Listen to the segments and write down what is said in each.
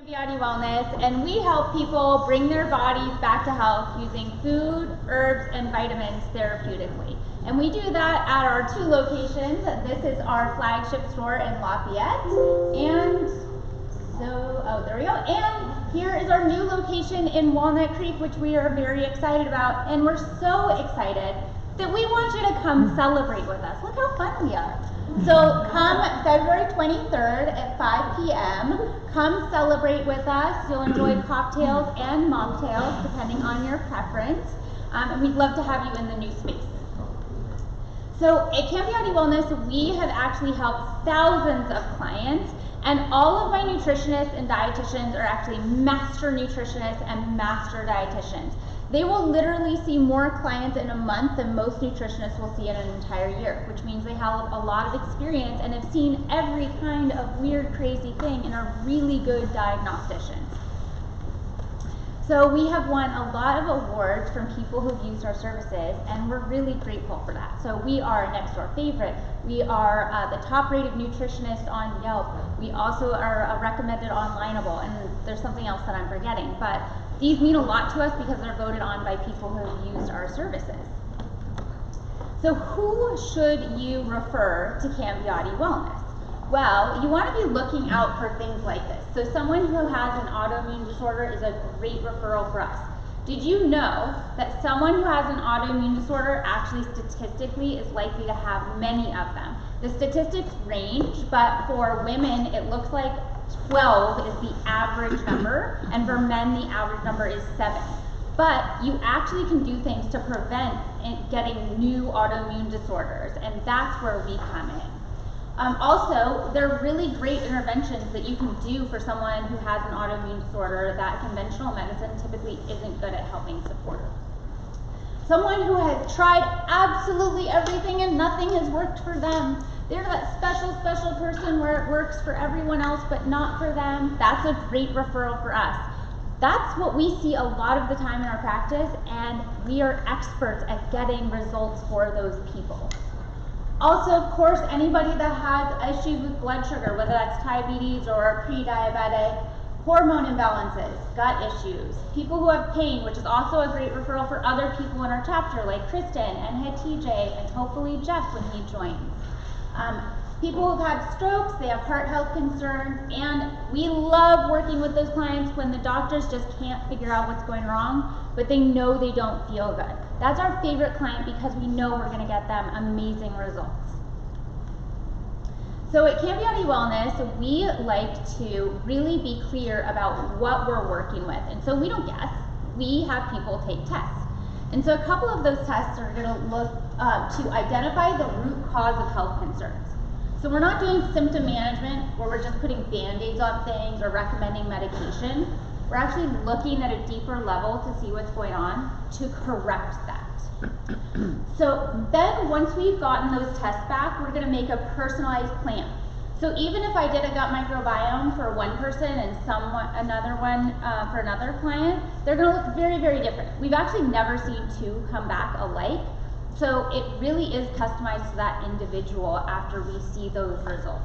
Cambiati Wellness, and we help people bring their bodies back to health using food, herbs, and vitamins therapeutically. And we do that at our 2 locations. This is our flagship store in Lafayette, and there we go. And here is our new location in Walnut Creek, which we are very excited about, and we're so excited that we want you to come celebrate with us. Look how fun we are. So come February 23rd at 5 p.m. Come celebrate with us. You'll enjoy cocktails and mocktails depending on your preference. And we'd love to have you in the new space. So at Cambiati Wellness, we have actually helped thousands of clients, and all of my nutritionists and dietitians are actually master nutritionists and master dietitians. They will literally see more clients in a month than most nutritionists will see in an entire year, which means they have a lot of experience and have seen every kind of weird, crazy thing and are really good diagnosticians. So we have won a lot of awards from people who've used our services, and we're really grateful for that. So we are next door favorite. We are the top rated nutritionist on Yelp. We also are recommended on Lineable, and there's something else that I'm forgetting. But these mean a lot to us because they're voted on by people who have used our services. So who should you refer to Cambiati Wellness? Well, you want to be looking out for things like this. So someone who has an autoimmune disorder is a great referral for us. Did you know that someone who has an autoimmune disorder actually statistically is likely to have many of them? The statistics range, but for women it looks like 12 is the average number, and for men the average number is 7. But you actually can do things to prevent getting new autoimmune disorders, and that's where we come in. Also, they're really great interventions that you can do for someone who has an autoimmune disorder that conventional medicine typically isn't good at helping support. Someone who has tried absolutely everything and nothing has worked for them. They're that special person where it works for everyone else but not for them. That's a great referral for us. That's what we see a lot of the time in our practice, and we are experts at getting results for those people. Also, of course, anybody that has issues with blood sugar, whether that's diabetes or pre-diabetic, hormone imbalances, gut issues, people who have pain, which is also a great referral for other people in our chapter, like Kristen and TJ, and hopefully Jeff when he joins. People who've had strokes, they have heart health concerns, and we love working with those clients when the doctors just can't figure out what's going wrong, but they know they don't feel good. That's our favorite client because we know we're going to get them amazing results. So at Cambiati Wellness, we like to really be clear about what we're working with, and so we don't guess. We have people take tests. And so a couple of those tests are going to look to identify the root cause of health concerns. So we're not doing symptom management where we're just putting band-aids on things or recommending medication. We're actually looking at a deeper level to see what's going on to correct that. So then once we've gotten those tests back, we're going to make a personalized plan. So even if I did a gut microbiome for one person and another one for another client, they're going to look very, very different. We've actually never seen 2 come back alike. So it really is customized to that individual after we see those results.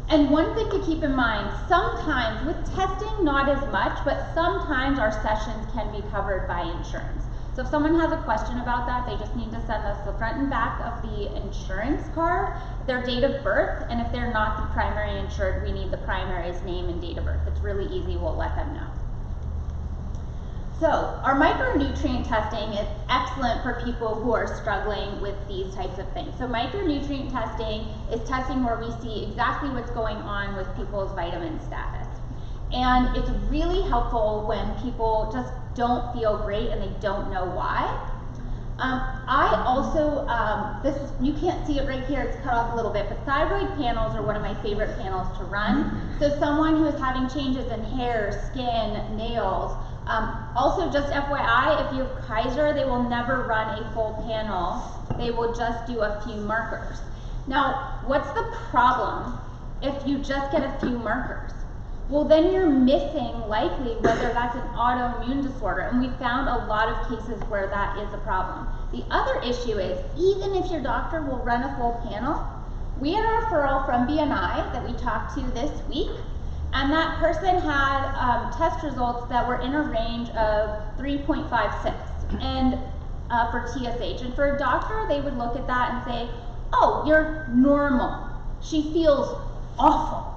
And one thing to keep in mind, sometimes with testing, not as much, but sometimes our sessions can be covered by insurance. So if someone has a question about that, they just need to send us the front and back of the insurance card, their date of birth, and if they're not the primary insured, we need the primary's name and date of birth. It's really easy, we'll let them know. So our micronutrient testing is excellent for people who are struggling with these types of things. So micronutrient testing is testing where we see exactly what's going on with people's vitamin status. And it's really helpful when people just don't feel great and they don't know why. I also, you can't see it right here, it's cut off a little bit, but thyroid panels are one of my favorite panels to run. So someone who is having changes in hair, skin, nails. Also, just FYI, if you have Kaiser, they will never run a full panel. They will just do a few markers. Now, what's the problem if you just get a few markers? Well, then you're missing likely whether that's an autoimmune disorder, and we found a lot of cases where that is a problem. The other issue is, even if your doctor will run a full panel, we had a referral from BNI that we talked to this week, and that person had test results that were in a range of 3.56 and for TSH. And for a doctor, they would look at that and say, oh, you're normal. She feels awful.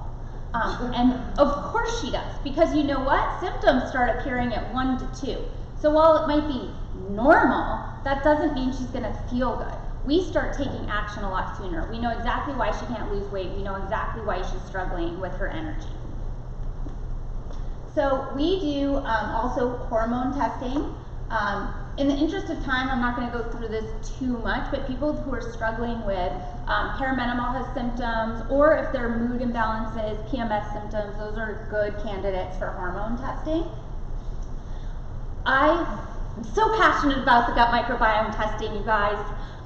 And of course she does, because you know what? Symptoms start appearing at 1 to 2. So while it might be normal, that doesn't mean she's going to feel good. We start taking action a lot sooner. We know exactly why she can't lose weight. We know exactly why she's struggling with her energy. So we do also hormone testing. In the interest of time, I'm not going to go through this too much, but people who are struggling with perimenopausal symptoms, or if there are mood imbalances, PMS symptoms, those are good candidates for hormone testing. I'm so passionate about the gut microbiome testing, you guys.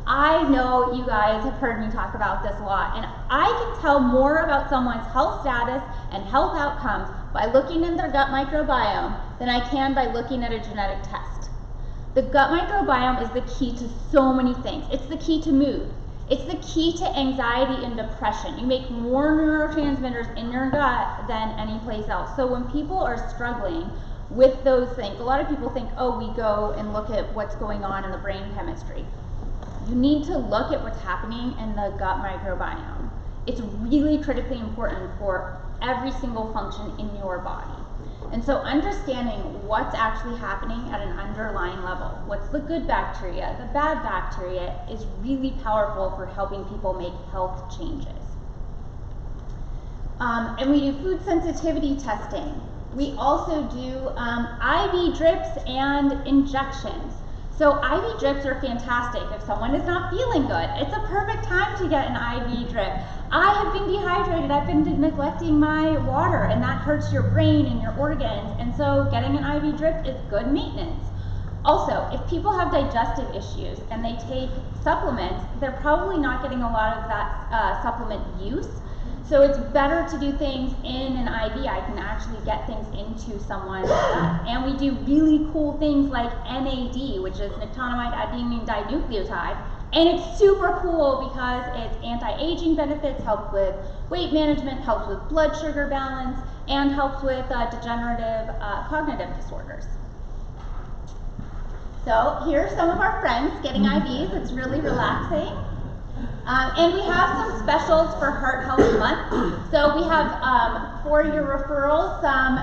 I know you guys have heard me talk about this a lot, and I can tell more about someone's health status and health outcomes by looking in their gut microbiome than I can by looking at a genetic test. The gut microbiome is the key to so many things. It's the key to mood. It's the key to anxiety and depression. You make more neurotransmitters in your gut than any place else. So when people are struggling with those things, a lot of people think, oh, we go and look at what's going on in the brain chemistry. You need to look at what's happening in the gut microbiome. It's really critically important for every single function in your body. And so understanding what's actually happening at an underlying level, what's the good bacteria, the bad bacteria, is really powerful for helping people make health changes. And we do food sensitivity testing. We also do IV drips and injections. So IV drips are fantastic if someone is not feeling good. It's a perfect time to get an IV drip. I have been dehydrated, I've been neglecting my water, and that hurts your brain and your organs, and so getting an IV drip is good maintenance. Also, if people have digestive issues and they take supplements, they're probably not getting a lot of that supplement use. So it's better to do things in an IV. I can actually get things into someone's gut. And we do really cool things like NAD, which is nicotinamide adenine dinucleotide. And it's super cool because it's anti-aging benefits, helps with weight management, helps with blood sugar balance, and helps with degenerative cognitive disorders. So here's some of our friends getting IVs. It's really relaxing. And we have some specials for Heart Health Month. So we have, for your referrals, some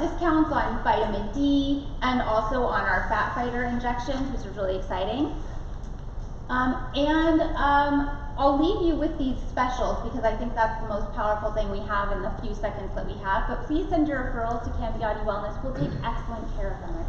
discounts on vitamin D and also on our fat fighter injections, which is really exciting. I'll leave you with these specials because I think that's the most powerful thing we have in the few seconds that we have. But please send your referrals to Cambiati Wellness. We'll take excellent care of them.